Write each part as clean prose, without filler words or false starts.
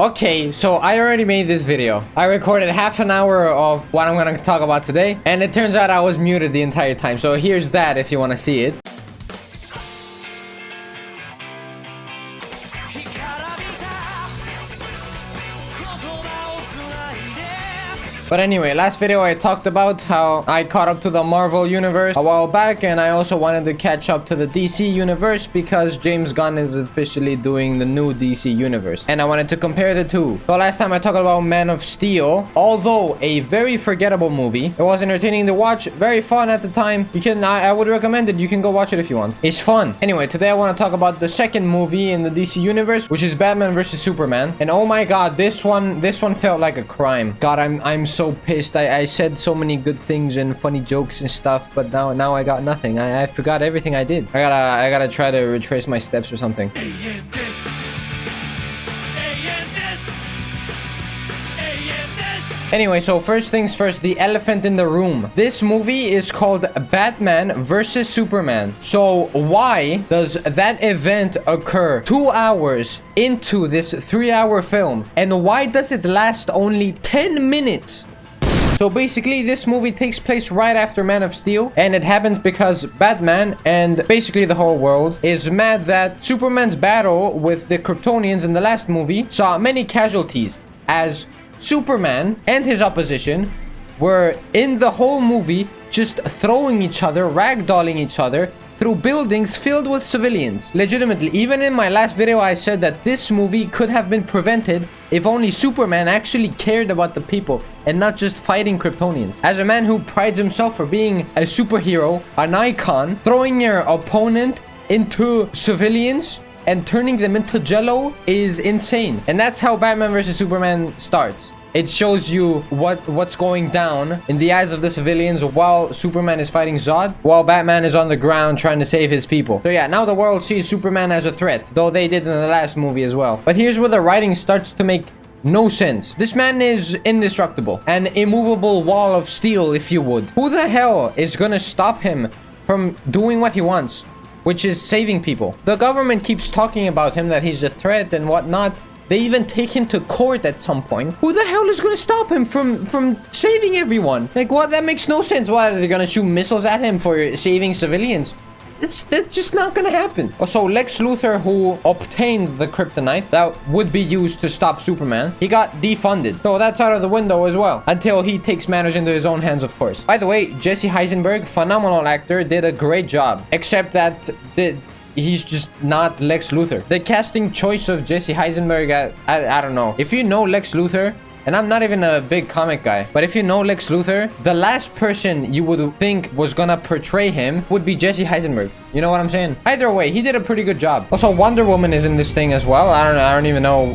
Okay, so I already made this video. I recorded half an hour of what I'm gonna talk about today, and it turns out I was muted the entire time. So here's that if you want to see it. But anyway, last video I talked about how I caught up to the Marvel universe a while back, and I also wanted to catch up to the DC universe because James Gunn is officially doing the new DC universe, and I wanted to compare the two. So last time I talked about Man of Steel, although a very forgettable movie. It was entertaining to watch, very fun at the time. I would recommend it. You can go watch it if you want. It's fun. Anyway, today I want to talk about the second movie in the DC universe, which is Batman vs Superman. And oh my god, this one felt like a crime. God, I'm so pissed. I said so many good things and funny jokes and stuff, but now I got nothing. I forgot everything I did. I gotta try to retrace my steps or something. Anyway, so first things first, the elephant in the room. This movie is called Batman vs Superman. So why does that event occur 2 hours into this 3-hour film? And why does it last only 10 minutes? So basically, this movie takes place right after Man of Steel, and it happens because Batman and basically the whole world is mad that Superman's battle with the Kryptonians in the last movie saw many casualties, as Superman and his opposition were in the whole movie just throwing each other, ragdolling each other through buildings filled with civilians. Legitimately, even in my last video I said that this movie could have been prevented if only Superman actually cared about the people and not just fighting Kryptonians. As a man who prides himself for being a superhero, an icon, throwing your opponent into civilians and turning them into jello is insane. And that's how Batman vs Superman starts. It shows you what's going down in the eyes of the civilians while Superman is fighting Zod, while Batman is on the ground trying to save his people. So yeah, now the world sees Superman as a threat, though they did in the last movie as well. But here's where the writing starts to make no sense. This man is indestructible, an immovable wall of steel, if you would. Who the hell is gonna stop him from doing what he wants, which is saving people? The government keeps talking about him, that he's a threat and whatnot. They even take him to court at some point. Who the hell is gonna stop him from saving everyone? Like, what? That makes no sense. Why are they gonna shoot missiles at him for saving civilians? That's just not gonna happen. Also, Lex Luthor, who obtained the kryptonite that would be used to stop Superman, he got defunded. So that's out of the window as well. Until he takes matters into his own hands, of course. By the way, Jesse Eisenberg, phenomenal actor, did a great job. Except that he's just not Lex Luthor. The casting choice of Jesse Eisenberg, I don't know. If you know Lex Luthor, and I'm not even a big comic guy, but if you know Lex Luthor, the last person you would think was gonna portray him would be Jesse Eisenberg. You know what I'm saying? Either way, he did a pretty good job. Also, Wonder Woman is in this thing as well. I don't even know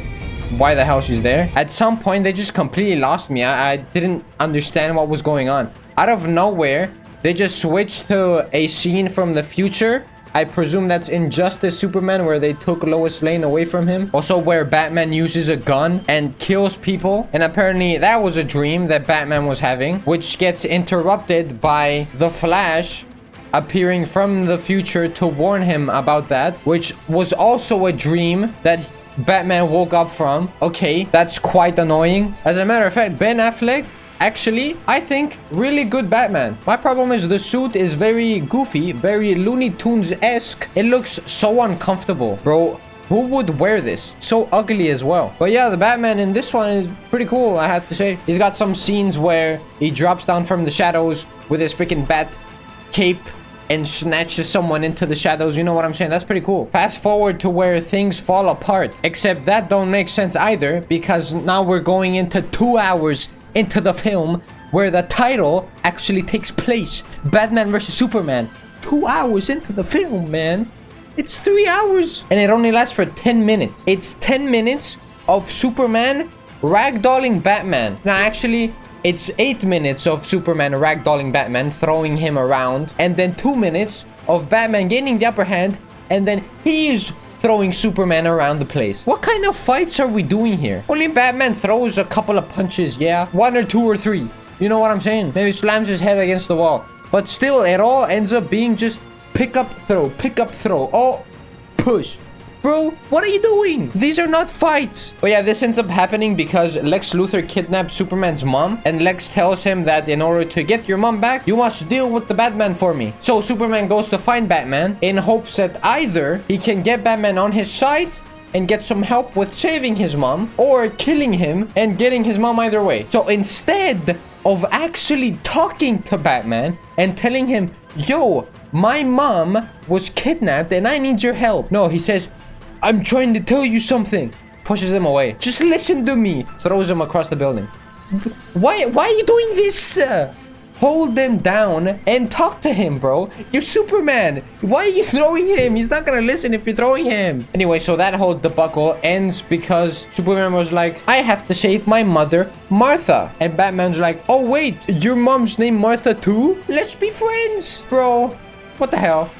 why the hell she's there. At some point, they just completely lost me. I didn't understand what was going on. Out of nowhere, they just switched to a scene from the future. I presume that's Injustice Superman, where they took Lois Lane away from him. Also, where Batman uses a gun and kills people. And apparently that was a dream that Batman was having, which gets interrupted by the Flash appearing from the future to warn him about that, which was also a dream that Batman woke up from. Okay, that's quite annoying. As a matter of fact, Ben Affleck, actually, I think, really good Batman. My problem is the suit is very goofy, very Looney Tunes-esque. It looks so uncomfortable. Bro, who would wear this? So ugly as well. But yeah, the Batman in this one is pretty cool, I have to say. He's got some scenes where he drops down from the shadows with his freaking bat cape and snatches someone into the shadows. You know what I'm saying? That's pretty cool. Fast forward to where things fall apart. Except that don't make sense either, because now we're going into 2 hours into the film where the title actually takes place. Batman vs Superman. 2 hours into the film, man. It's 3 hours. And it only lasts for 10 minutes. It's 10 minutes of Superman ragdolling Batman. Now, actually, it's 8 minutes of Superman ragdolling Batman, throwing him around. And then 2 minutes of Batman gaining the upper hand. And then he's throwing Superman around the place. What kind of fights are we doing here? Only Batman throws a couple of punches, yeah? 1 or 2 or 3. You know what I'm saying? Maybe slams his head against the wall. But still, it all ends up being just pick up, throw, oh, push. Bro, what are you doing? These are not fights. But yeah, this ends up happening because Lex Luthor kidnaps Superman's mom, and Lex tells him that in order to get your mom back, you must deal with the Batman for me. So Superman goes to find Batman in hopes that either he can get Batman on his side and get some help with saving his mom, or killing him and getting his mom either way. So instead of actually talking to Batman and telling him, yo, my mom was kidnapped and I need your help, no, he says, I'm trying to tell you something. Pushes him away. Just listen to me. Throws him across the building. Why are you doing this? Hold them down and talk to him, bro. You're Superman. Why are you throwing him? He's not gonna listen if you're throwing him. Anyway, so that whole debacle ends because Superman was like, I have to save my mother, Martha. And Batman's like, oh wait, your mom's name Martha too? Let's be friends. Bro, what the hell?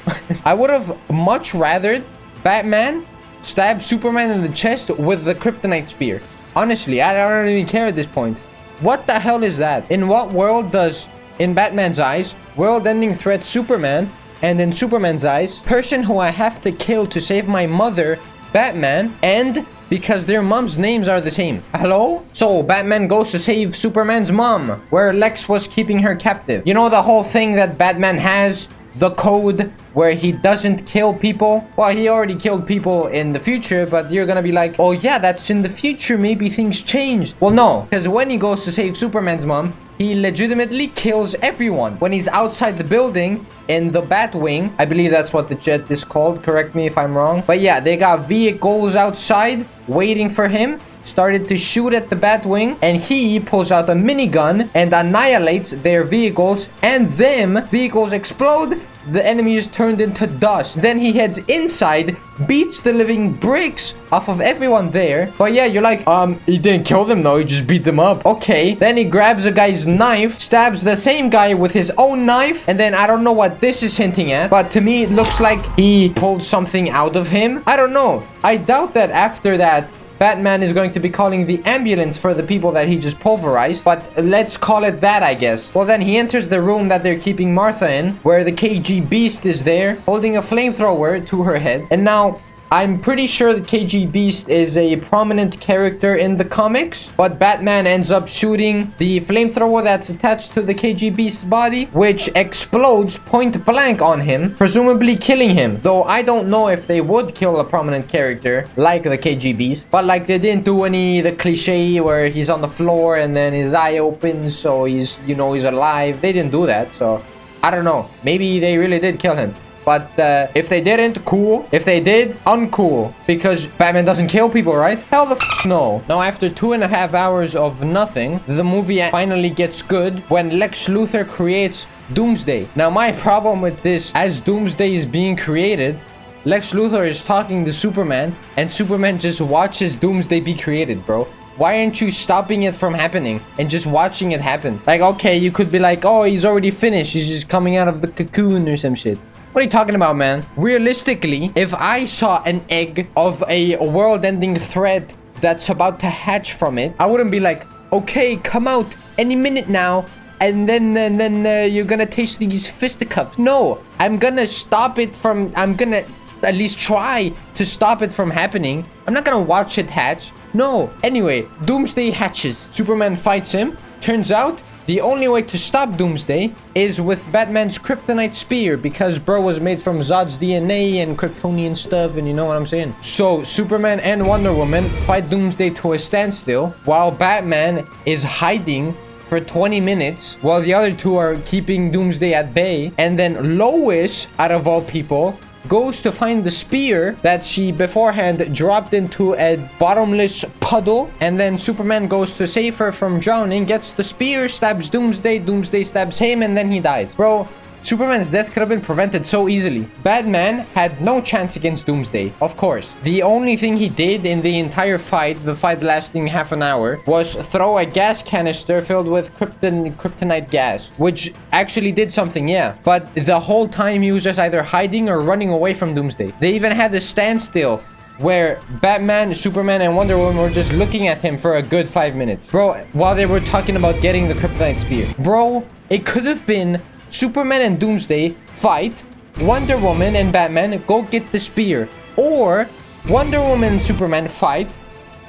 I would have much rather Batman stab Superman in the chest with the kryptonite spear. Honestly, I don't really care at this point. What the hell is that? In what world does, in Batman's eyes, world-ending threat Superman, and in Superman's eyes, person who I have to kill to save my mother, Batman, and because their mom's names are the same. Hello? So Batman goes to save Superman's mom, where Lex was keeping her captive. You know the whole thing that Batman has? The code where he doesn't kill people? Well, he already killed people in the future, but you're gonna be like, oh yeah, that's in the future, maybe things changed. Well, no, because when he goes to save Superman's mom, he legitimately kills everyone. When he's outside the building in the Batwing, I believe that's what the jet is called, correct me if I'm wrong. But yeah, they got vehicles outside waiting for him. Started to shoot at the Batwing, and he pulls out a minigun and annihilates their vehicles, and them vehicles explode. The enemy is turned into dust. Then he heads inside, beats the living bricks off of everyone there. But yeah, you're like, he didn't kill them though, he just beat them up. Okay. Then he grabs a guy's knife, stabs the same guy with his own knife, and then I don't know what this is hinting at, but to me it looks like he pulled something out of him. I don't know. I doubt that after that Batman is going to be calling the ambulance for the people that he just pulverized, but let's call it that, I guess. Well, then he enters the room that they're keeping Martha in, where the KG Beast is there, holding a flamethrower to her head. And now, I'm pretty sure the KG Beast is a prominent character in the comics, but Batman ends up shooting the flamethrower that's attached to the KG Beast's body, which explodes point blank on him, presumably killing him. Though I don't know if they would kill a prominent character like the KG Beast, but like they didn't do the cliche where he's on the floor and then his eye opens so he's, you know, he's alive. They didn't do that, so I don't know. Maybe they really did kill him. But if they didn't, cool. If they did, uncool. Because Batman doesn't kill people, right? Hell the no. Now, after 2.5 hours of nothing, the movie finally gets good when Lex Luthor creates Doomsday. Now, my problem with this, as Doomsday is being created, Lex Luthor is talking to Superman, and Superman just watches Doomsday be created, bro. Why aren't you stopping it from happening and just watching it happen? Like, okay, you could be like, oh, he's already finished. He's just coming out of the cocoon or some shit. What are you talking about, man? Realistically, if I saw an egg of a world-ending threat that's about to hatch from it, I wouldn't be like, okay, come out any minute now, and then you're gonna taste these fisticuffs. No, I'm gonna stop it from, I'm gonna at least try to stop it from happening. I'm not gonna watch it hatch. No. Anyway, Doomsday hatches. Superman fights him. Turns out, the only way to stop Doomsday is with Batman's kryptonite spear, because bro was made from Zod's DNA and Kryptonian stuff, and you know what I'm saying. So Superman and Wonder Woman fight Doomsday to a standstill while Batman is hiding for 20 minutes while the other two are keeping Doomsday at bay. And then Lois, out of all people, goes to find the spear that she beforehand dropped into a bottomless puddle, and then Superman goes to save her from drowning, gets the spear, stabs Doomsday, Doomsday stabs him, and then he dies. Bro, Superman's death could have been prevented so easily. Batman had no chance against Doomsday, of course. The only thing he did in the entire fight, the fight lasting half an hour, was throw a gas canister filled with kryptonite gas, which actually did something, yeah. But the whole time he was just either hiding or running away from Doomsday. They even had a standstill where Batman, Superman, and Wonder Woman were just looking at him for a good 5 minutes. Bro, while they were talking about getting the kryptonite spear. Bro, it could have been Superman and Doomsday fight, Wonder Woman and Batman go get the spear. Or Wonder Woman and Superman fight.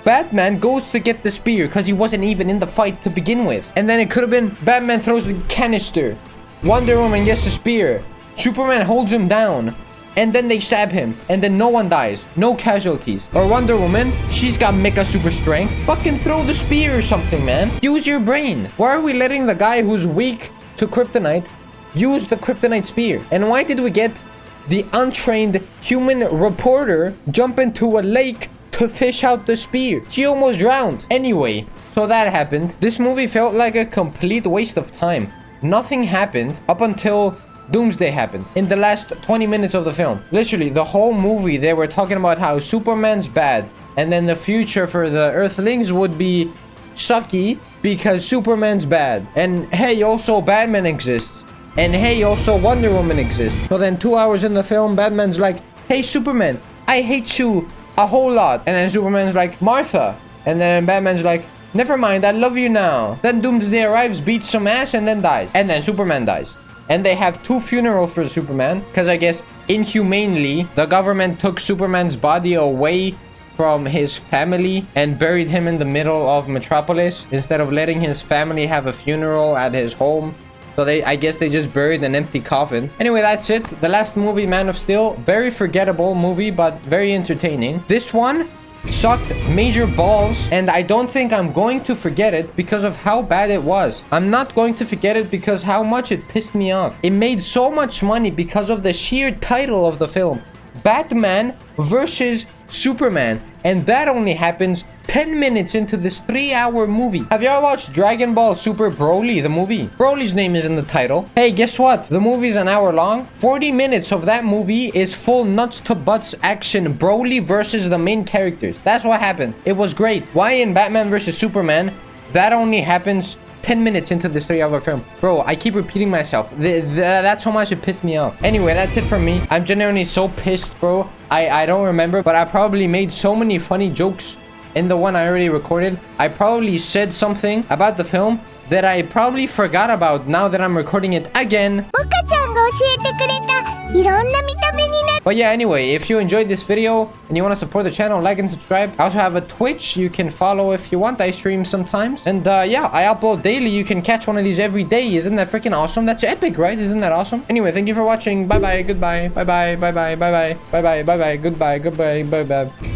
Batman goes to get the spear because he wasn't even in the fight to begin with. And then it could have been Batman throws the canister. Wonder Woman gets the spear. Superman holds him down. And then they stab him. And then no one dies. No casualties. Or Wonder Woman, she's got mecha super strength. Fucking throw the spear or something, man. Use your brain. Why are we letting the guy who's weak to kryptonite use the kryptonite spear? And why did we get the untrained human reporter jump into a lake to fish out the spear? She almost drowned. Anyway, so that happened. This movie felt like a complete waste of time. Nothing happened up until Doomsday happened in the last 20 minutes of the film. Literally, the whole movie, they were talking about how Superman's bad. And then the future for the Earthlings would be sucky because Superman's bad. And hey, also Batman exists. And hey, also Wonder Woman exists. So then 2 hours in the film, Batman's like, hey, Superman, I hate you a whole lot. And then Superman's like, Martha. And then Batman's like, never mind, I love you now. Then Doomsday arrives, beats some ass, and then dies. And then Superman dies. And they have 2 funerals for Superman. Because I guess inhumanely, the government took Superman's body away from his family and buried him in the middle of Metropolis instead of letting his family have a funeral at his home. So I guess they just buried an empty coffin. Anyway, that's it. The last movie, Man of Steel. Very forgettable movie, but very entertaining. This one sucked major balls, and I don't think I'm going to forget it because of how bad it was. I'm not going to forget it because how much it pissed me off. It made so much money because of the sheer title of the film. Batman versus Superman. And that only happens 10 minutes into this 3-hour movie. Have y'all watched Dragon Ball Super Broly, the movie? Broly's name is in the title. Hey, guess what? The movie's an hour long. 40 minutes of that movie is full nuts to butts action. Broly versus the main characters. That's what happened. It was great. Why in Batman versus Superman, that only happens 10 minutes into this 3-hour film? Bro, I keep repeating myself. That's how much it pissed me off. Anyway, that's it for me. I'm genuinely so pissed, bro. I don't remember, but I probably made so many funny jokes in the one I already recorded. I probably said something about the film that I probably forgot about now that I'm recording it again. But yeah, anyway, if you enjoyed this video and you want to support the channel, like and subscribe. I also have a Twitch you can follow if you want. I stream sometimes. And yeah, I upload daily. You can catch one of these every day. Isn't that freaking awesome? That's epic, right? Isn't that awesome? Anyway, thank you for watching. Bye bye, goodbye, bye bye, bye bye, bye bye, bye bye, bye bye, goodbye, goodbye, bye bye.